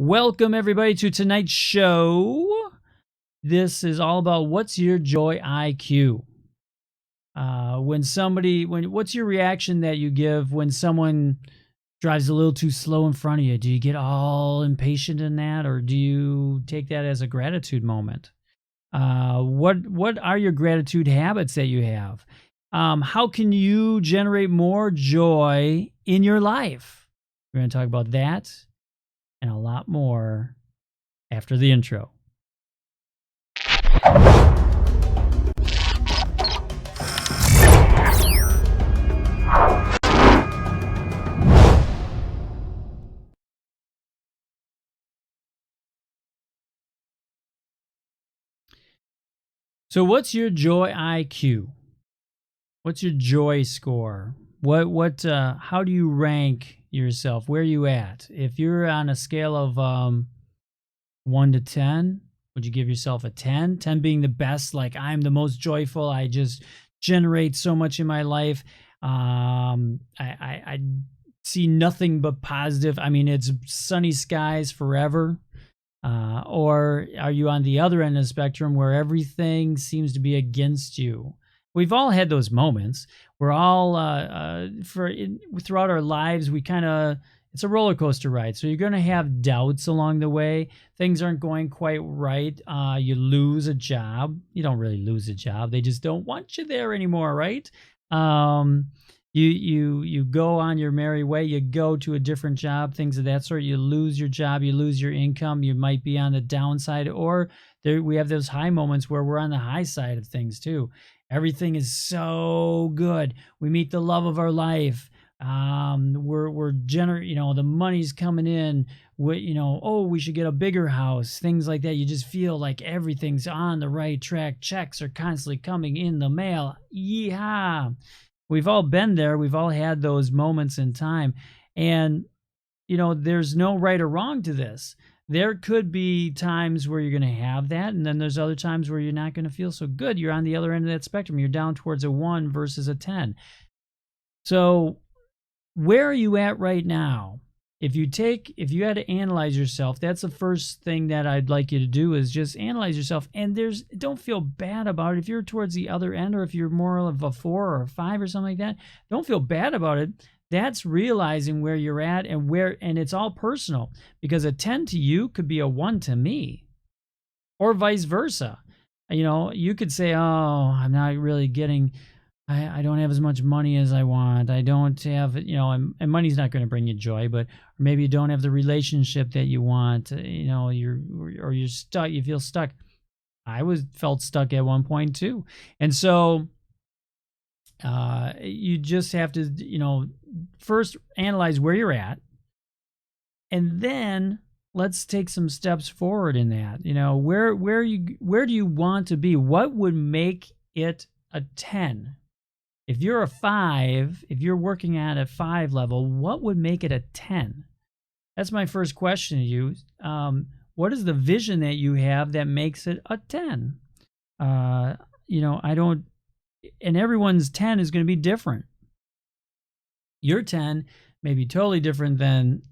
Welcome, everybody, to tonight's show. This is all about what's your joy IQ. What's your reaction that you give when someone drives a little too slow in front of you? Do you get all impatient in that, or do you take that as a gratitude moment? What are your gratitude habits that you have? How can you generate more joy in your life? We're going to talk about that and a lot more after the intro. So what's your joy IQ? What's your joy score? How do you rank yourself? Where are you at? If you're on a scale of 1 to 10, would you give yourself a 10? 10 being the best, like I'm the most joyful, I just generate so much in my life. I see nothing but positive. I mean, it's sunny skies forever. Or are you on the other end of the spectrum where everything seems to be against you? We've all had those moments. We're all throughout our lives, it's a roller coaster ride. So you're going to have doubts along the way. Things aren't going quite right. You lose a job. You don't really lose a job. They just don't want you there anymore, right? You go on your merry way, you go to a different job, things of that sort. You lose your job, you lose your income, you might be on the downside, or we have those high moments where we're on the high side of things too. Everything is so good. We meet the love of our life. The money's coming in. We should get a bigger house, things like that. You just feel like everything's on the right track. Checks are constantly coming in the mail. Yeehaw. We've all been there. We've all had those moments in time. And, there's no right or wrong to this. There could be times where you're going to have that, and then there's other times where you're not going to feel so good. You're on the other end of that spectrum. You're down towards a 1 versus a 10. So where are you at right now? If you had to analyze yourself, that's the first thing that I'd like you to do is just analyze yourself. And don't feel bad about it. If you're towards the other end, or if you're more of a 4 or a 5 or something like that, don't feel bad about it. That's realizing where you're at and it's all personal, because a 10 to you could be a 1 to me, or vice versa. You could say, oh, I'm not really getting, I don't have as much money as I want. I don't have, and money's not going to bring you joy, but maybe you don't have the relationship that you want, you're stuck, you feel stuck. I felt stuck at one point too. And so you just have to, first analyze where you're at, and then let's take some steps forward in that. Where do you want to be? What would make it a 10? If you're a 5, if you're working at a 5 level, what would make it a 10? That's my first question to you. What is the vision that you have that makes it a 10? And everyone's 10 is going to be different. Your 10 may be totally different than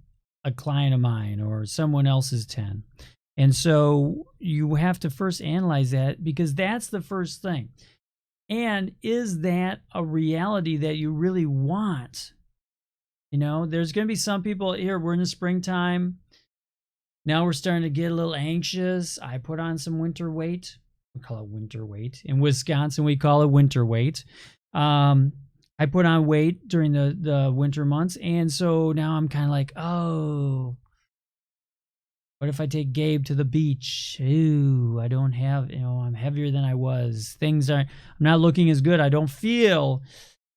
a client of mine or someone else's 10. And so you have to first analyze that, because that's the first thing. And is that a reality that you really want? There's going to be some people here. We're in the springtime. Now we're starting to get a little anxious. I put on some winter weight. We call it winter weight. In Wisconsin, we call it winter weight. I put on weight during the winter months. And so now I'm kind of like, oh, what if I take Gabe to the beach? Ooh, I don't have, I'm heavier than I was. I'm not looking as good. I don't feel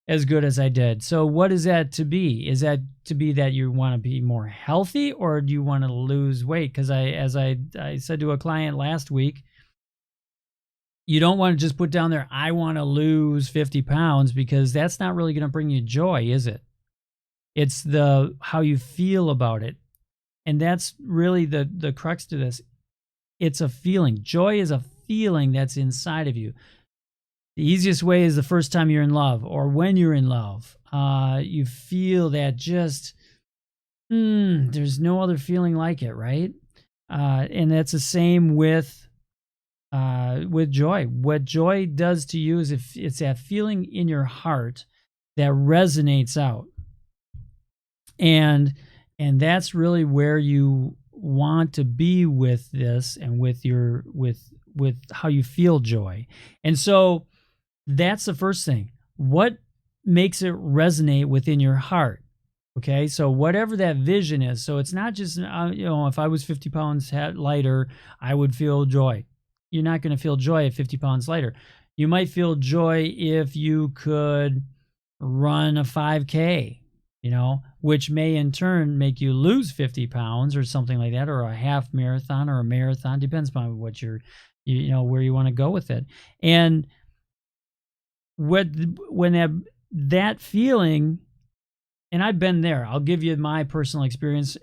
as good as I did. So what is that to be? Is that to be that you want to be more healthy, or do you want to lose weight? Because as I said to a client last week, you don't want to just put down there, I want to lose 50 pounds, because that's not really going to bring you joy, is it? It's how you feel about it. And that's really the crux to this. It's a feeling. Joy is a feeling that's inside of you. The easiest way is the first time you're in love, or when you're in love. You feel that just There's no other feeling like it, right? And that's the same with joy. What joy does to you is if it's that feeling in your heart that resonates out, and that's really where you want to be with this, and with your with how you feel joy. And so that's the first thing. What makes it resonate within your heart? Okay, so whatever that vision is. So it's not just, if I was 50 pounds lighter, I would feel joy. You're not going to feel joy at 50 pounds lighter. You might feel joy if you could run a 5K, which may in turn make you lose 50 pounds or something like that, or a half marathon or a marathon. Depends upon what where you want to go with it. And when that feeling, and I've been there, I'll give you my personal experience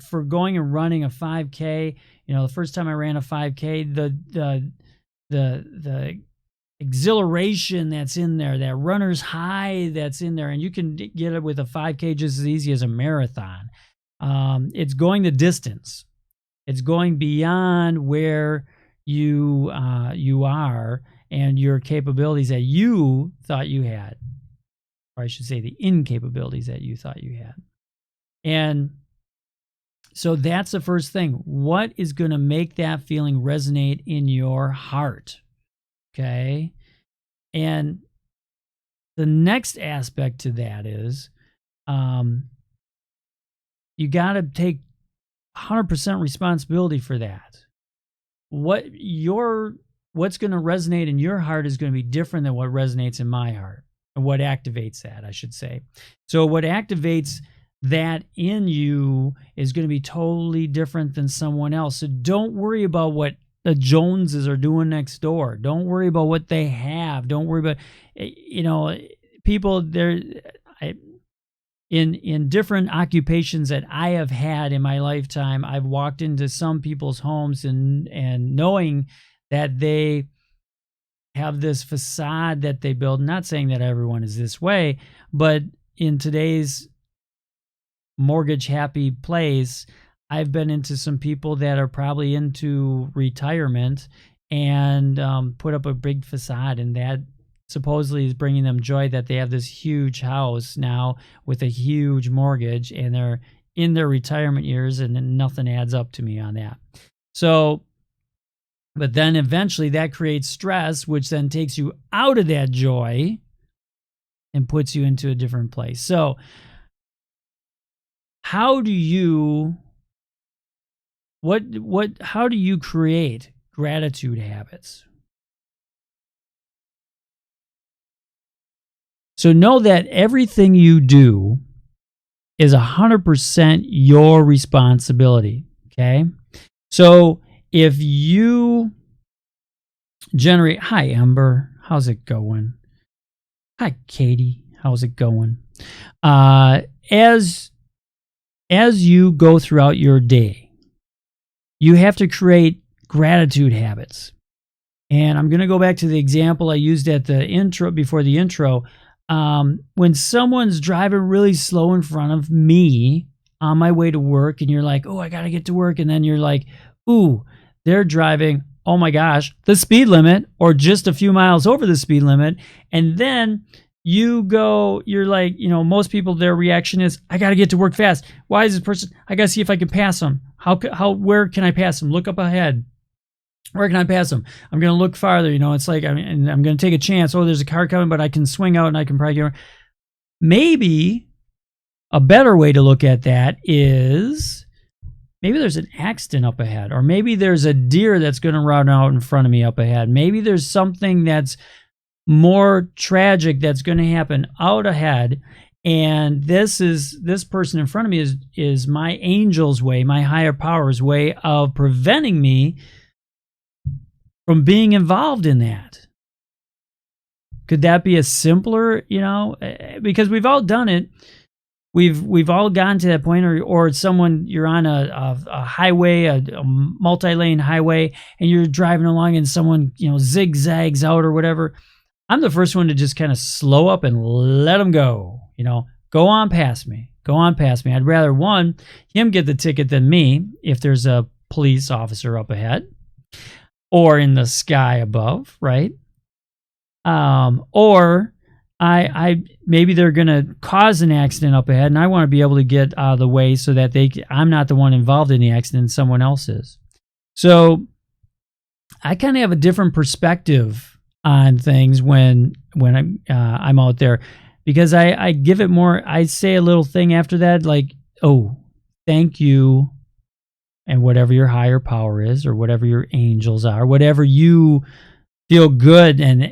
for going and running a 5K. The first time I ran a 5K, the exhilaration that's in there, that runner's high that's in there, and you can get it with a 5K just as easy as a marathon. It's going the distance. It's going beyond where you are and your capabilities that you thought you had. Or I should say the incapabilities that you thought you had. And so that's the first thing. What is going to make that feeling resonate in your heart? Okay. And the next aspect to that is you got to take 100% responsibility for that. What's going to resonate in your heart is going to be different than what resonates in my heart. And what activates that, I should say. So what activates that in you is going to be totally different than someone else. So don't worry about what the Joneses are doing next door. Don't worry about what they have. Don't worry about, people there. In different occupations that I have had in my lifetime, I've walked into some people's homes and knowing that they have this facade that they build. Not saying that everyone is this way, but in today's mortgage happy place, I've been into some people that are probably into retirement and put up a big facade, and that supposedly is bringing them joy that they have this huge house now with a huge mortgage, and they're in their retirement years, and nothing adds up to me on that. So, but then eventually that creates stress, which then takes you out of that joy and puts you into a different place. So how do you create gratitude habits? So know that everything you do is 100% your responsibility, okay? So if you generate, hi, Ember, how's it going? Hi, Katie, how's it going? As you go throughout your day, you have to create gratitude habits. And I'm going to go back to the example I used at the intro, before the intro. When someone's driving really slow in front of me on my way to work, and you're like, oh, I got to get to work. And then you're like, ooh, they're driving, oh my gosh, the speed limit, or just a few miles over the speed limit. And then you're like, most people, their reaction is, I got to get to work fast. Why is this person, I got to see if I can pass them. Where can I pass them? Look up ahead. Where can I pass them? I'm going to look farther. It's like, I'm going to take a chance. Oh, there's a car coming, but I can swing out and I can probably get. Maybe a better way to look at that is maybe there's an accident up ahead, or maybe there's a deer that's going to run out in front of me up ahead. Maybe there's something that's more tragic that's going to happen out ahead. And this person in front of me is my angel's way, my higher power's way of preventing me from being involved in that. Could that be a simpler, because we've all done it. We've all gotten to that point, or someone, you're on a highway, a multi-lane highway, and you're driving along and someone, zigzags out or whatever. I'm the first one to just kind of slow up and let them go. Go on past me. Go on past me. I'd rather, one, him get the ticket than me if there's a police officer up ahead or in the sky above, right? Or I maybe they're going to cause an accident up ahead, and I want to be able to get out of the way so that I'm not the one involved in the accident, someone else is. So I kind of have a different perspective on things when I'm out there, because I give it more. I say a little thing after that, like, oh, thank you, and whatever your higher power is, or whatever your angels are, whatever you feel good and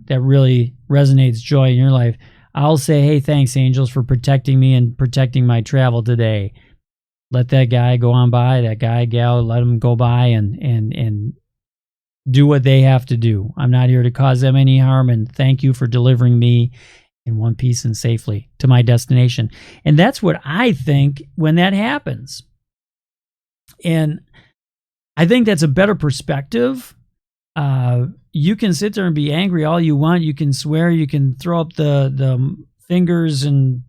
that really resonates joy in your life, I'll say, hey, thanks, angels, for protecting me and protecting my travel today. Let that guy go on by, that guy, gal, let them go by and do what they have to do. I'm not here to cause them any harm, and thank you for delivering me in one piece and safely to my destination. And that's what I think when that happens. And I think that's a better perspective. You can sit there and be angry all you want. You can swear, you can throw up the fingers and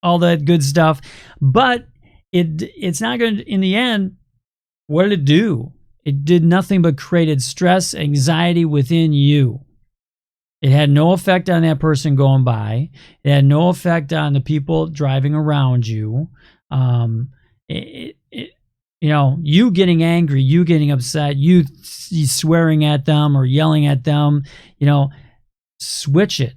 all that good stuff. But it's not going to, in the end, what did it do? It did nothing but created stress, anxiety within you. It had no effect on that person going by. It had no effect on the people driving around you. You getting angry, you getting upset, you swearing at them or yelling at them, switch it,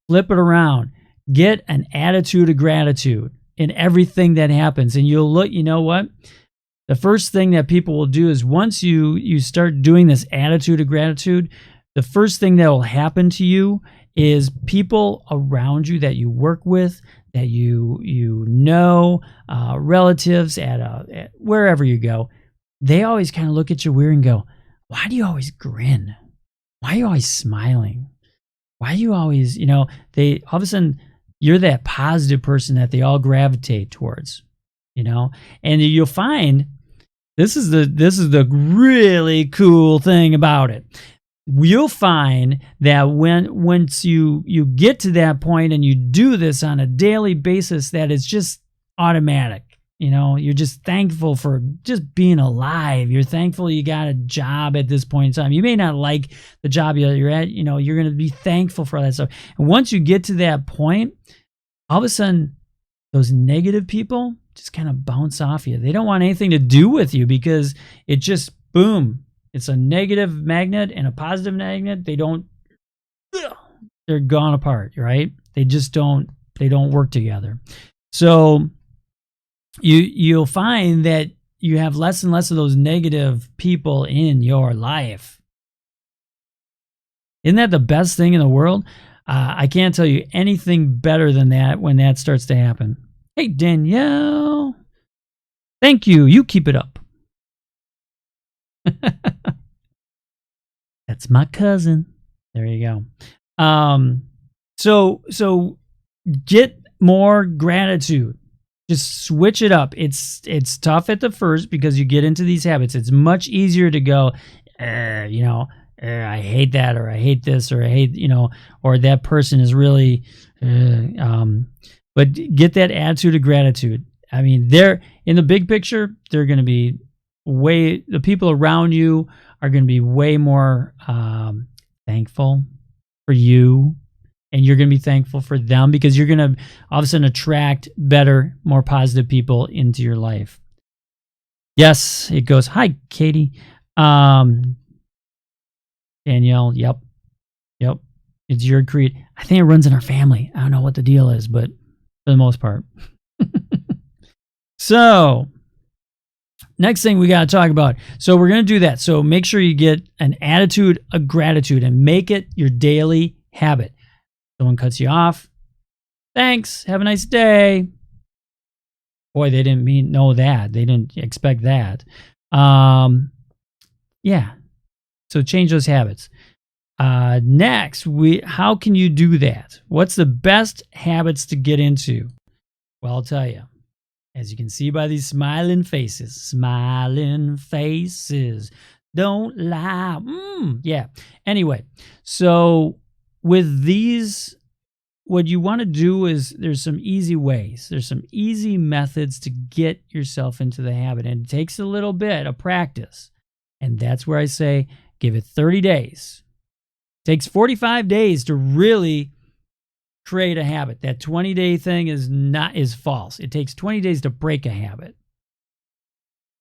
flip it around, get an attitude of gratitude in everything that happens. And you'll look, you know what? The first thing that people will do is, once you start doing this attitude of gratitude, the first thing that will happen to you is people around you that you work with, that you know, relatives at wherever you go, they always kind of look at you weird and go, why do you always grin? Why are you always smiling? Why are you always, they all of a sudden, you're that positive person that they all gravitate towards, and you'll find this is the really cool thing about it. You'll find that once you get to that point and you do this on a daily basis, that it's just automatic. You're just thankful for just being alive. You're thankful you got a job at this point in time. You may not like the job you're at, you're going to be thankful for that stuff. And once you get to that point, all of a sudden, those negative people just kind of bounce off you. They don't want anything to do with you, because it just, boom, it's a negative magnet and a positive magnet. They're gone apart, right? They don't work together. So you'll find that you have less and less of those negative people in your life. Isn't that the best thing in the world? I can't tell you anything better than that when that starts to happen. Hey, Danielle. Thank you. You keep it up. That's my cousin. There you go. So get more gratitude. Just switch it up. It's tough at the first because you get into these habits. It's much easier to go, I hate that, or I hate this, or I hate, or that person is really, but get that attitude of gratitude. I mean, they're in the big picture, they're going to be the people around you are going to be way more thankful for you, and you're going to be thankful for them, because you're going to all of a sudden attract better, more positive people into your life. Yes, it goes. Hi, Katie. Danielle, yep. It's your creed. I think it runs in our family. I don't know what the deal is, but for the most part. So, next thing we got to talk about. So we're going to do that. So make sure you get an attitude of gratitude and make it your daily habit. Someone cuts you off. Thanks. Have a nice day. Boy, they didn't know that. They didn't expect that. Yeah. So change those habits. Next, how can you do that? What's the best habits to get into? Well, I'll tell you. As you can see by these smiling faces, don't lie. Yeah. Anyway, so with these what you want to do is there's some easy ways. There's some easy methods to get yourself into the habit. And it takes a little bit of practice. And that's where I say, give it 30 days. It takes 45 days to really create a habit. That 20-day thing is false. It takes 20 days to break a habit.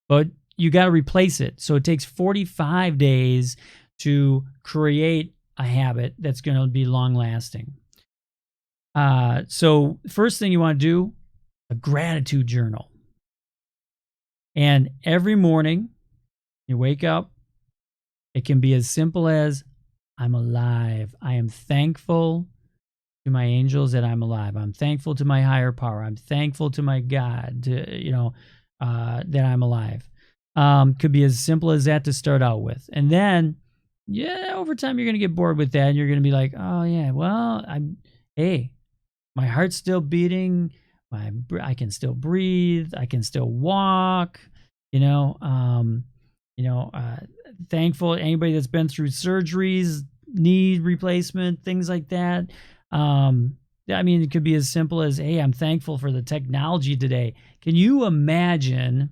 But you got to replace it. So it takes 45 days to create a habit that's going to be long lasting. So first thing you want to do, a gratitude journal. And every morning you wake up, it can be as simple as, I'm alive. I am thankful to my angels that I'm alive. I'm thankful to my higher power. I'm thankful to my God, that I'm alive. Could be as simple as that to start out with. And then, over time you're going to get bored with that. And you're going to be like, oh yeah, well, my heart's still beating. I can still breathe. I can still walk. Thankful anybody that's been through surgeries, knee replacement, things like that. It could be as simple as, hey, I'm thankful for the technology today. Can you imagine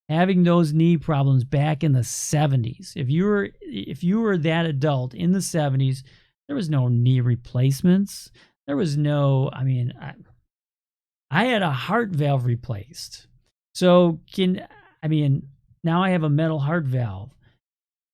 having those knee problems back in the 70s? If you were that adult in the 70s, there was no knee replacements. There was no, I had a heart valve replaced. So now I have a metal heart valve,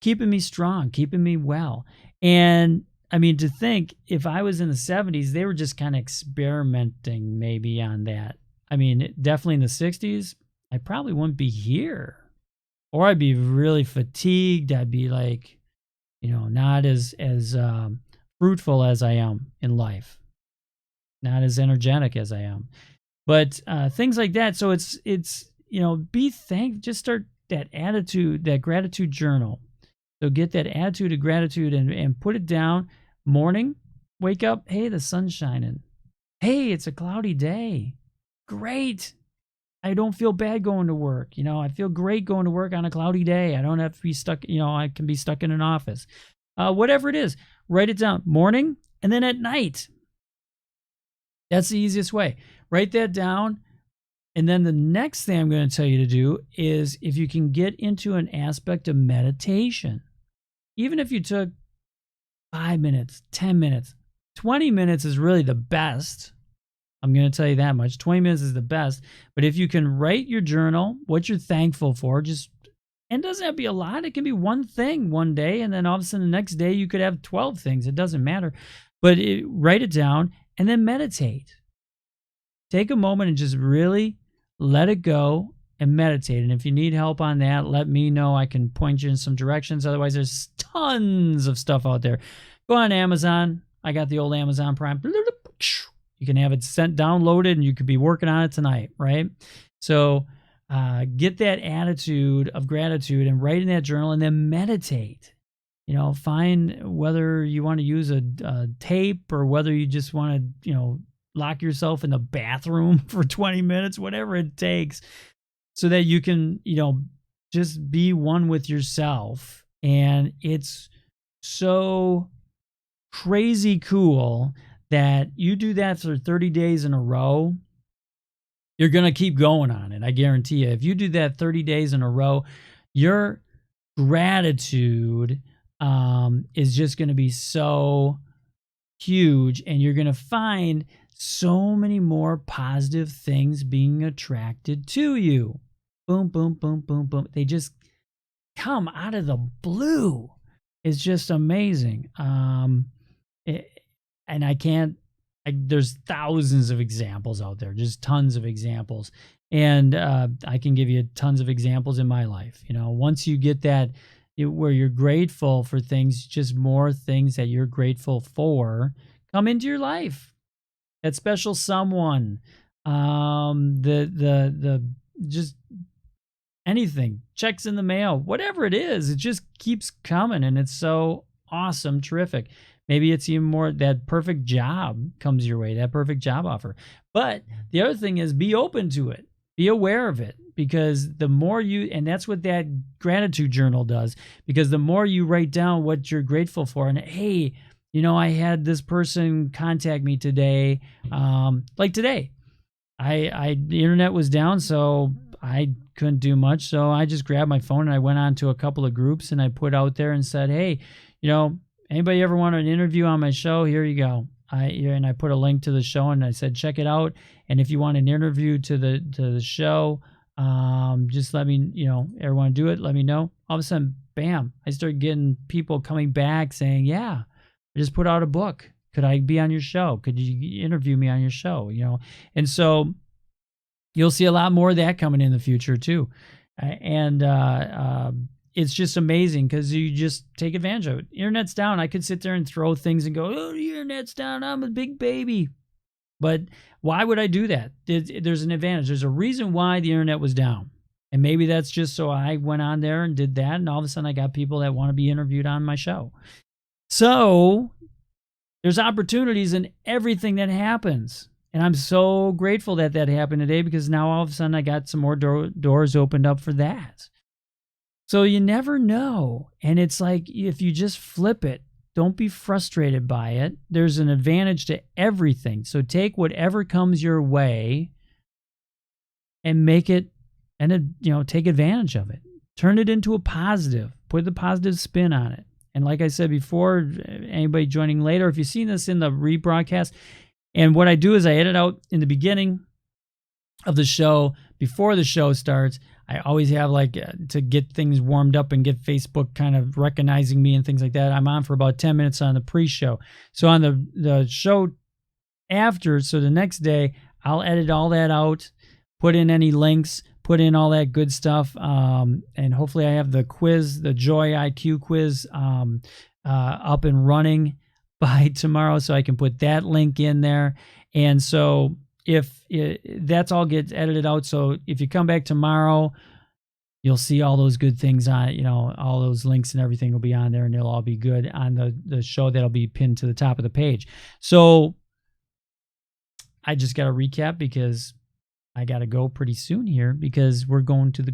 keeping me strong, keeping me well. And to think if I was in the 70s, they were just kind of experimenting maybe on that. Definitely in the 60s, I probably wouldn't be here, or I'd be really fatigued. I'd be like, not as fruitful as I am in life, not as energetic as I am, but things like that. So it's just start that attitude, that gratitude journal. So get that attitude of gratitude and put it down. Morning, wake up. Hey, the sun's shining. Hey, it's a cloudy day. Great. I don't feel bad going to work. I feel great going to work on a cloudy day. I don't have to be stuck. I can be stuck in an office. Whatever it is, write it down. Morning and then at night. That's the easiest way. Write that down. And then the next thing I'm going to tell you to do is, if you can get into an aspect of meditation, even if you took 5 minutes, 10 minutes, 20 minutes is really the best. I'm going to tell you that much. 20 minutes is the best. But if you can write your journal, what you're thankful for, and it doesn't have to be a lot. It can be one thing one day, and then all of a sudden the next day you could have 12 things. It doesn't matter. But write it down and then meditate. Take a moment and just really let it go and meditate. And if you need help on that, let me know. I can point you in some directions. Otherwise, there's tons of stuff out there. Go on Amazon. I got the old Amazon Prime. You can have it downloaded, and you could be working on it tonight, right? So get that attitude of gratitude and write in that journal, and then meditate. Find whether you want to use a tape, or whether you just want to, lock yourself in the bathroom for 20 minutes, whatever it takes, so that you can, just be one with yourself. And it's so crazy cool that you do that for 30 days in a row. You're going to keep going on it. I guarantee you. If you do that 30 days in a row, your gratitude is just going to be so huge, and you're going to find so many more positive things being attracted to you. Boom, boom, boom, boom, boom. They just come out of the blue. It's just amazing. There's thousands of examples out there, just tons of examples. And I can give you tons of examples in my life. Once you get that, where you're grateful for things, just more things that you're grateful for come into your life. That special someone, just anything, checks in the mail, whatever it is, it just keeps coming, and it's so awesome, terrific. Maybe it's even more, that perfect job comes your way, that perfect job offer. But the other thing is, be open to it, be aware of it, because the more and that's what that gratitude journal does, because the more you write down what you're grateful for, and hey, I had this person contact me today. Like today, the internet was down, so I couldn't do much. So I just grabbed my phone and I went on to a couple of groups and I put out there and said, hey, anybody ever want an interview on my show? Here you go. And I put a link to the show and I said, check it out. And if you want an interview to the show, just let me, everyone do it. Let me know. All of a sudden, bam, I started getting people coming back saying, yeah, I just put out a book. Could I be on your show? Could you interview me on your show? And so you'll see a lot more of that coming in the future too. And it's just amazing because you just take advantage of it. Internet's down. I could sit there and throw things and go, oh, the internet's down. I'm a big baby. But why would I do that? There's an advantage. There's a reason why the internet was down. And maybe that's just so I went on there and did that. And all of a sudden I got people that want to be interviewed on my show. So there's opportunities in everything that happens. And I'm so grateful that happened today because now all of a sudden I got some more doors opened up for that. So you never know. And it's like if you just flip it, don't be frustrated by it. There's an advantage to everything. So take whatever comes your way and make it, and take advantage of it. Turn it into a positive. Put the positive spin on it. And like I said before, anybody joining later, if you've seen this in the rebroadcast, and what I do is I edit out in the beginning of the show, before the show starts, I always have to get things warmed up and get Facebook kind of recognizing me and things like that. I'm on for about 10 minutes on the pre-show. So on the show after, so the next day, I'll edit all that out, put in any links, put in all that good stuff. And hopefully I have the quiz, the Joy IQ quiz, up and running by tomorrow, so I can put that link in there. And so that's all gets edited out. So if you come back tomorrow, you'll see all those good things on, all those links and everything will be on there and they'll all be good on the show that'll be pinned to the top of the page. So I just got to recap because I got to go pretty soon here because we're going to the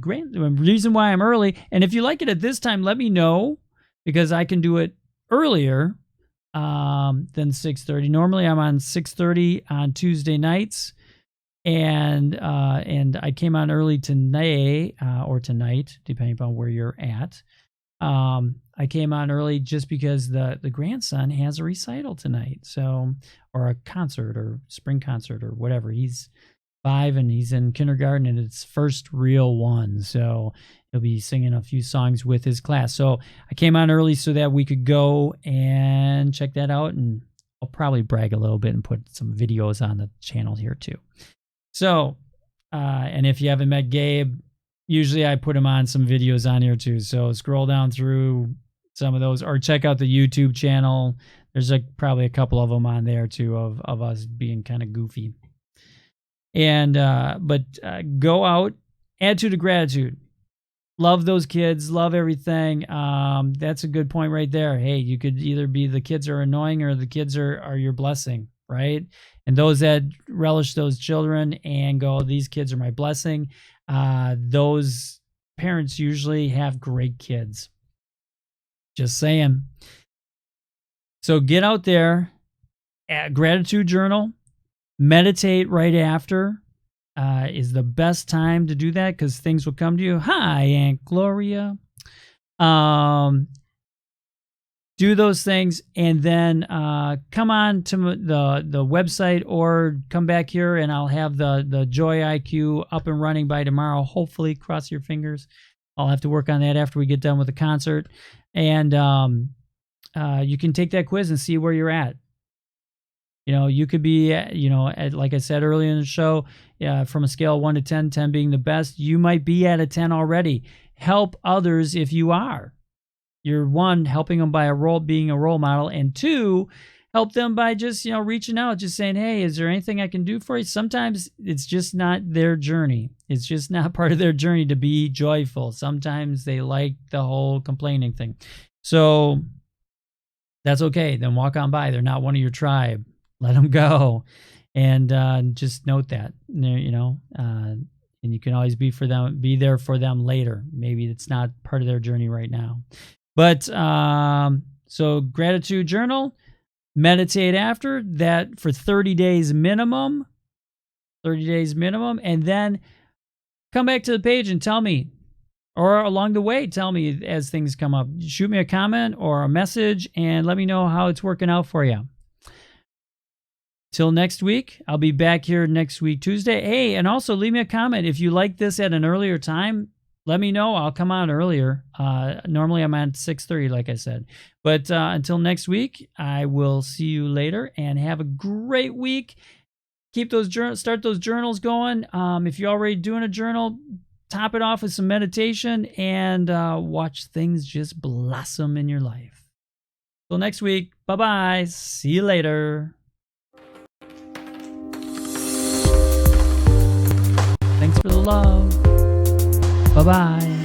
reason why I'm early. And if you like it at this time, let me know because I can do it earlier than 6:30. Normally I'm on 6:30 on Tuesday nights, and I came on early today or tonight, depending upon where you're at. I came on early just because the grandson has a recital tonight, or a concert or spring concert or whatever. He's 5 and he's in kindergarten and it's first real one, so he'll be singing a few songs with his class. So I came on early so that we could go and check that out, and I'll probably brag a little bit and put some videos on the channel here too. So, and if you haven't met Gabe, usually I put him on some videos on here too. So scroll down through some of those or check out the YouTube channel. There's probably a couple of them on there too of us being kind of goofy. And but go out, attitude of gratitude. Love those kids, love everything. That's a good point right there. Hey, you could either be the kids are annoying or the kids are your blessing, right? And those that relish those children and go, these kids are my blessing, those parents usually have great kids. Just saying. So get out there, gratitude journal, meditate right after. Is the best time to do that because things will come to you. Hi, Aunt Gloria. Do those things and then come on to the website or come back here and I'll have the Joy IQ up and running by tomorrow. Hopefully, cross your fingers. I'll have to work on that after we get done with the concert. And you can take that quiz and see where you're at. You could be, like I said earlier in the show, from a scale of 1 to 10, 10 being the best, you might be at a 10 already. Help others if you are. You're 1, helping them by being a role model, and 2, help them by just, reaching out, just saying, hey, is there anything I can do for you? Sometimes it's just not their journey. It's just not part of their journey to be joyful. Sometimes they like the whole complaining thing. So that's okay. Then walk on by. They're not one of your tribe. Let them go, and just note that, and you can always be there for them later. Maybe it's not part of their journey right now, but so gratitude journal, meditate after that for 30 days minimum. 30 days minimum. And then come back to the page and tell me, or along the way, tell me as things come up. Shoot me a comment or a message and let me know how it's working out for you. Till next week, I'll be back here next week, Tuesday. Hey, and also leave me a comment. If you like this at an earlier time, let me know. I'll come on earlier. Normally I'm on 6:30, like I said. But until next week, I will see you later and have a great week. Keep those start those journals going. If you're already doing a journal, top it off with some meditation and watch things just blossom in your life. Till next week. Bye-bye. See you later. Thanks for the love. Bye-bye.